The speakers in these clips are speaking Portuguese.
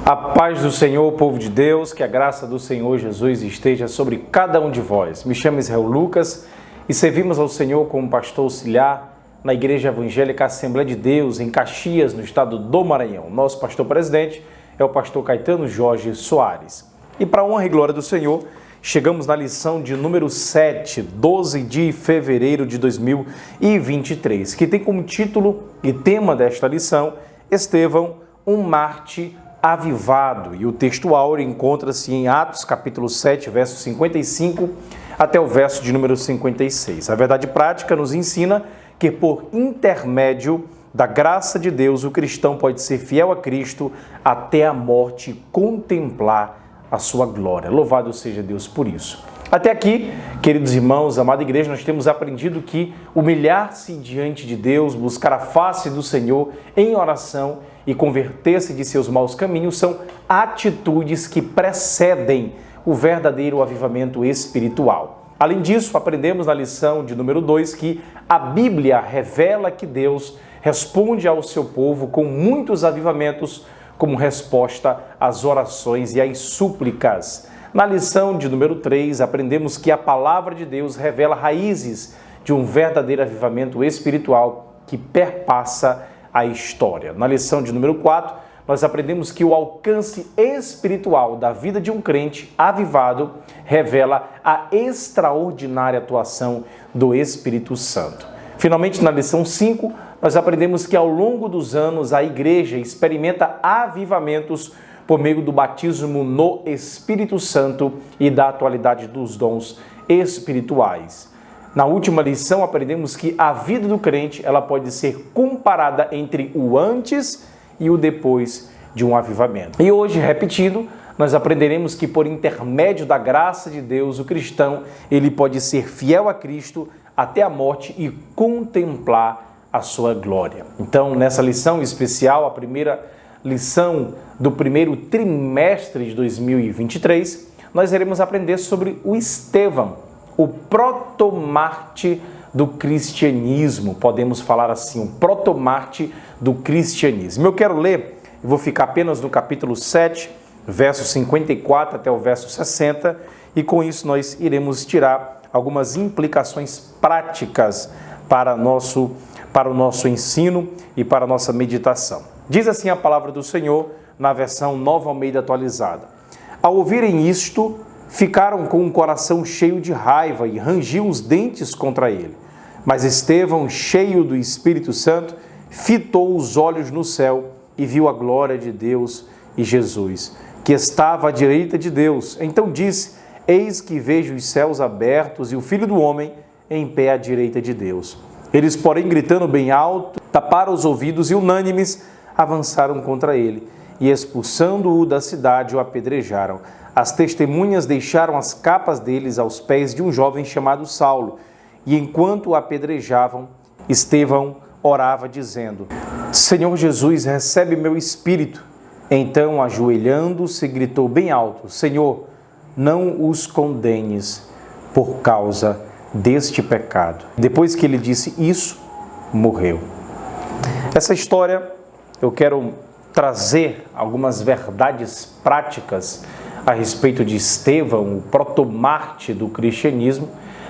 A paz do Senhor, povo de Deus, que a graça do Senhor Jesus esteja sobre cada um de vós. Me chamo Israel Lucas e servimos ao Senhor como pastor auxiliar na Igreja Evangélica Assembleia de Deus, em Caxias, no estado do Maranhão. Nosso pastor presidente é o pastor Caetano Jorge Soares. E para a honra e glória do Senhor, chegamos na lição de número 7, 12 de fevereiro de 2023, que tem como título e tema desta lição, Estevão, um Mártir avivado. E o texto áureo encontra-se em Atos, capítulo 7, verso 55 até o verso de número 56. A verdade prática nos ensina que por intermédio da graça de Deus, o cristão pode ser fiel a Cristo até a morte e contemplar a sua glória. Louvado seja Deus por isso. Até aqui, queridos irmãos, amada igreja, nós temos aprendido que humilhar-se diante de Deus, buscar a face do Senhor em oração e converter-se de seus maus caminhos são atitudes que precedem o verdadeiro avivamento espiritual. Além disso, aprendemos na lição de número 2 que a Bíblia revela que Deus responde ao seu povo com muitos avivamentos como resposta às orações e às súplicas. Na lição de número 3, aprendemos que a palavra de Deus revela raízes de um verdadeiro avivamento espiritual que perpassa a história. Na lição de número 4, nós aprendemos que o alcance espiritual da vida de um crente avivado revela a extraordinária atuação do Espírito Santo. Finalmente, na lição 5, nós aprendemos que ao longo dos anos a igreja experimenta avivamentos por meio do batismo no Espírito Santo e da atualidade dos dons espirituais. Na última lição, aprendemos que a vida do crente ela pode ser comparada entre o antes e o depois de um avivamento. E hoje, repetindo, nós aprenderemos que por intermédio da graça de Deus, o cristão ele pode ser fiel a Cristo até a morte e contemplar a sua glória. Então, nessa lição especial, a primeira lição do primeiro trimestre de 2023, nós iremos aprender sobre o Estevão, o protomártir do cristianismo, podemos falar assim, o protomártir do cristianismo. Eu quero ler, eu vou ficar apenas no capítulo 7, verso 54 até o verso 60, e com isso nós iremos tirar algumas implicações práticas para o nosso ensino e para a nossa meditação. Diz assim a palavra do Senhor na versão Nova Almeida atualizada. Ao ouvirem isto, ficaram com o coração cheio de raiva e rangiam os dentes contra ele. Mas Estevão, cheio do Espírito Santo, fitou os olhos no céu e viu a glória de Deus e Jesus, que estava à direita de Deus. Então disse: Eis que vejo os céus abertos e o Filho do Homem em pé à direita de Deus. Eles, porém, gritando bem alto, taparam os ouvidos e, unânimes, avançaram contra ele e, expulsando-o da cidade, o apedrejaram. As testemunhas deixaram as capas deles aos pés de um jovem chamado Saulo, e enquanto o apedrejavam, Estevão orava dizendo: Senhor Jesus, recebe meu espírito. Então, ajoelhando-se, gritou bem alto: Senhor, não os condenes por causa deste pecado. Depois que ele disse isso, morreu. Essa história, eu quero trazer algumas verdades práticas a respeito de Estevão, o protomártir do cristianismo.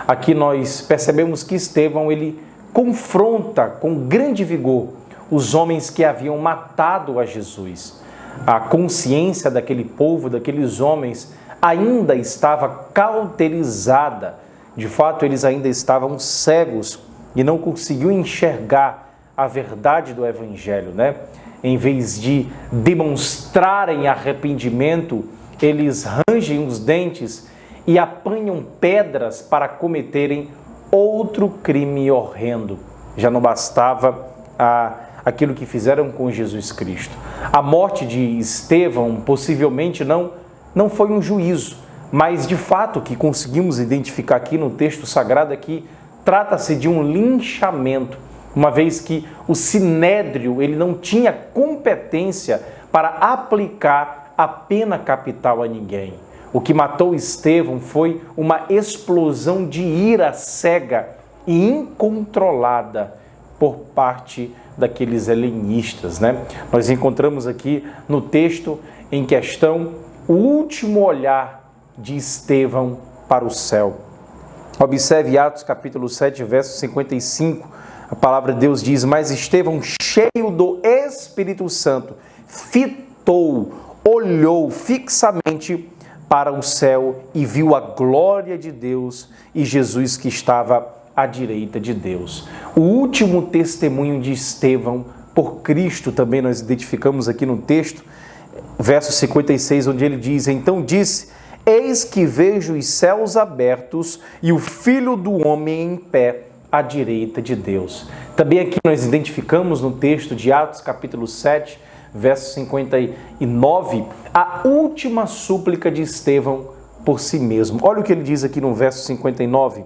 Aqui nós percebemos que Estevão ele confronta com grande vigor os homens que haviam matado a Jesus. A consciência daquele povo, daqueles homens, ainda estava cauterizada. De fato, eles ainda estavam cegos e não conseguiam enxergar a verdade do Evangelho, né? Em vez de demonstrarem arrependimento, eles rangem os dentes e apanham pedras para cometerem outro crime horrendo. Já não bastava aquilo que fizeram com Jesus Cristo. A morte de Estevão possivelmente não foi um juízo, mas de fato o que conseguimos identificar aqui no texto sagrado é que trata-se de um linchamento, uma vez que o Sinédrio ele não tinha competência para aplicar a pena capital a ninguém. O que matou Estevão foi uma explosão de ira cega e incontrolada por parte daqueles helenistas, né? Nós encontramos aqui no texto em questão o último olhar de Estevão para o céu. Observe Atos capítulo 7, verso 55. A palavra de Deus diz: mas Estevão, cheio do Espírito Santo, olhou fixamente para o céu e viu a glória de Deus e Jesus que estava à direita de Deus. O último testemunho de Estevão por Cristo também nós identificamos aqui no texto, verso 56, onde ele diz: então disse: eis que vejo os céus abertos e o Filho do Homem em pé à direita de Deus. Também aqui nós identificamos no texto de Atos capítulo 7, verso 59, a última súplica de Estevão por si mesmo. Olha o que ele diz aqui no verso 59.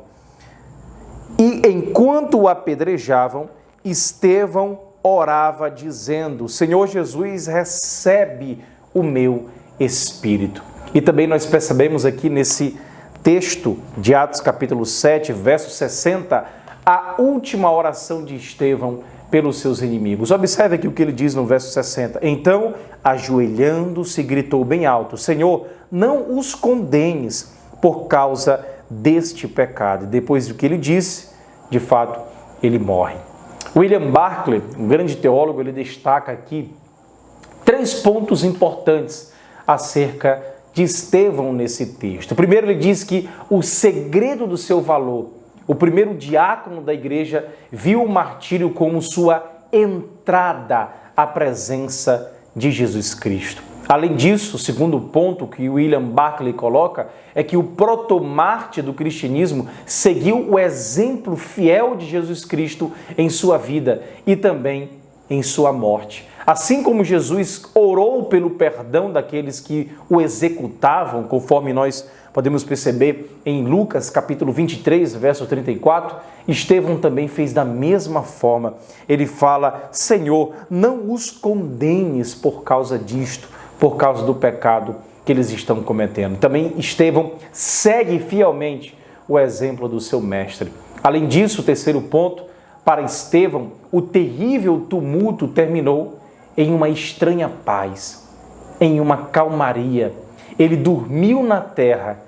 E enquanto o apedrejavam, Estevão orava dizendo: Senhor Jesus, recebe o meu espírito. E também nós percebemos aqui nesse texto de Atos capítulo 7, verso 60, a última oração de Estevão pelos seus inimigos. Observe aqui o que ele diz no verso 60. Então, ajoelhando-se, gritou bem alto: Senhor, não os condenes por causa deste pecado. E depois do que ele disse, de fato, ele morre. William Barclay, um grande teólogo, ele destaca aqui 3 pontos importantes acerca de Estevão nesse texto. Primeiro, ele diz que o segredo do seu valor, o primeiro diácono da igreja viu o martírio como sua entrada à presença de Jesus Cristo. Além disso, o segundo ponto que William Barclay coloca é que o protomártir do cristianismo seguiu o exemplo fiel de Jesus Cristo em sua vida e também em sua morte. Assim como Jesus orou pelo perdão daqueles que o executavam, conforme nós podemos perceber em Lucas capítulo 23, verso 34, Estevão também fez da mesma forma. Ele fala: Senhor, não os condenes por causa disto, por causa do pecado que eles estão cometendo. Também Estevão segue fielmente o exemplo do seu mestre. Além disso, o terceiro ponto, para Estevão, o terrível tumulto terminou em uma estranha paz, em uma calmaria. Ele dormiu na terra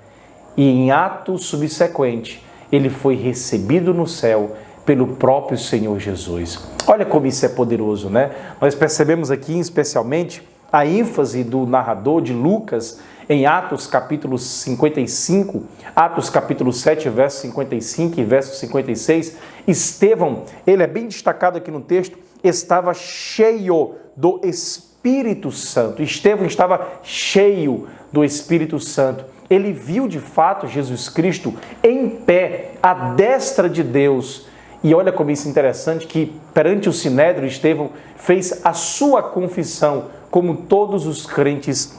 e em ato subsequente ele foi recebido no céu pelo próprio Senhor Jesus. Olha como isso é poderoso, né? Nós percebemos aqui especialmente a ênfase do narrador de Lucas em Atos capítulo 55, Atos capítulo 7, verso 55 e verso 56. Estevão, ele é bem destacado aqui no texto, estava cheio do Espírito Santo. Estevão estava cheio do Espírito Santo. Ele viu de fato Jesus Cristo em pé, à destra de Deus. E olha como isso é interessante, que perante o Sinédrio, Estevão fez a sua confissão, como todos os crentes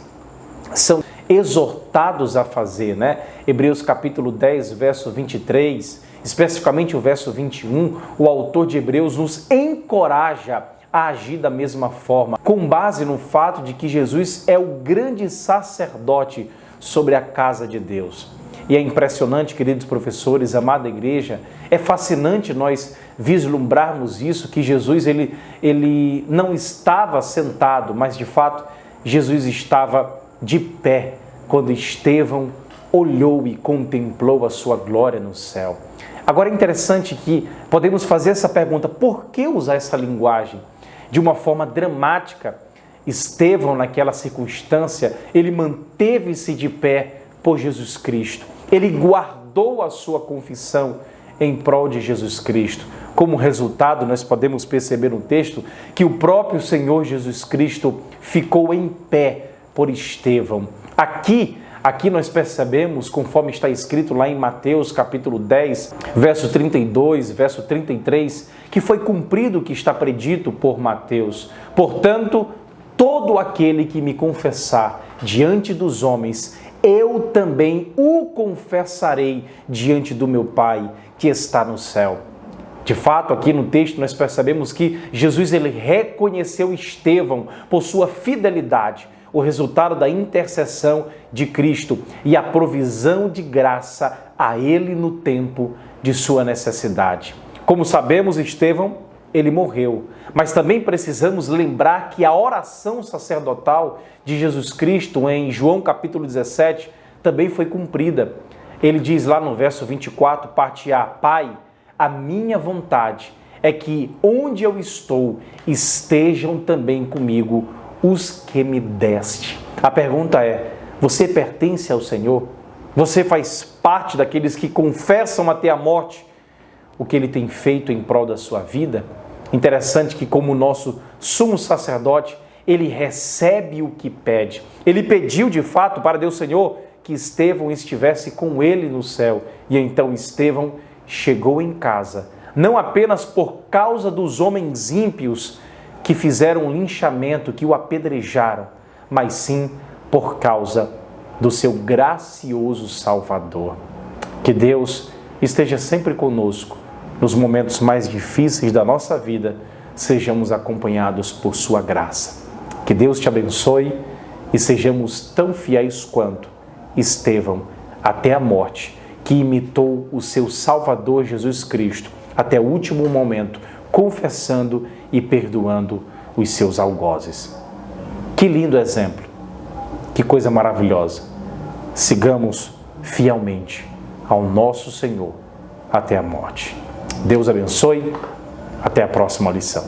são exortados a fazer, né? Hebreus capítulo 10, verso 23, especificamente o verso 21, o autor de Hebreus nos encoraja a agir da mesma forma, com base no fato de que Jesus é o grande sacerdote sobre a casa de Deus. E é impressionante, queridos professores, amada igreja, é fascinante nós vislumbrarmos isso, que Jesus ele não estava sentado, mas de fato Jesus estava de pé quando Estevão olhou e contemplou a sua glória no céu. Agora é interessante que podemos fazer essa pergunta: por que usar essa linguagem? De uma forma dramática, Estevão, naquela circunstância, ele manteve-se de pé por Jesus Cristo. Ele guardou a sua confissão em prol de Jesus Cristo. Como resultado, nós podemos perceber no texto que o próprio Senhor Jesus Cristo ficou em pé por Estevão. Aqui nós percebemos, conforme está escrito lá em Mateus capítulo 10, verso 32, verso 33, que foi cumprido o que está predito por Mateus. Portanto, todo aquele que me confessar diante dos homens, eu também o confessarei diante do meu Pai que está no céu. De fato, aqui no texto nós percebemos que Jesus ele reconheceu Estevão por sua fidelidade, o resultado da intercessão de Cristo e a provisão de graça a ele no tempo de sua necessidade. Como sabemos, Estevão, ele morreu, Mas também precisamos lembrar que a oração sacerdotal de Jesus Cristo em João capítulo 17 também foi cumprida. Ele diz lá no verso 24, parte A: Pai, a minha vontade é que onde eu estou estejam também comigo os que me deste. A pergunta é: você pertence ao Senhor? Você faz parte daqueles que confessam até a morte o que Ele tem feito em prol da sua vida? Interessante que, como nosso sumo sacerdote, ele recebe o que pede. Ele pediu de fato para Deus Senhor que Estevão estivesse com ele no céu. E então Estevão chegou em casa, não apenas por causa dos homens ímpios que fizeram um linchamento, que o apedrejaram, mas sim por causa do seu gracioso Salvador. Que Deus esteja sempre conosco. Nos momentos mais difíceis da nossa vida, sejamos acompanhados por sua graça. Que Deus te abençoe e sejamos tão fiéis quanto Estevão até a morte, que imitou o seu Salvador Jesus Cristo até o último momento, confessando e perdoando os seus algozes. Que lindo exemplo, que coisa maravilhosa. Sigamos fielmente ao nosso Senhor até a morte. Deus abençoe. Até a próxima lição.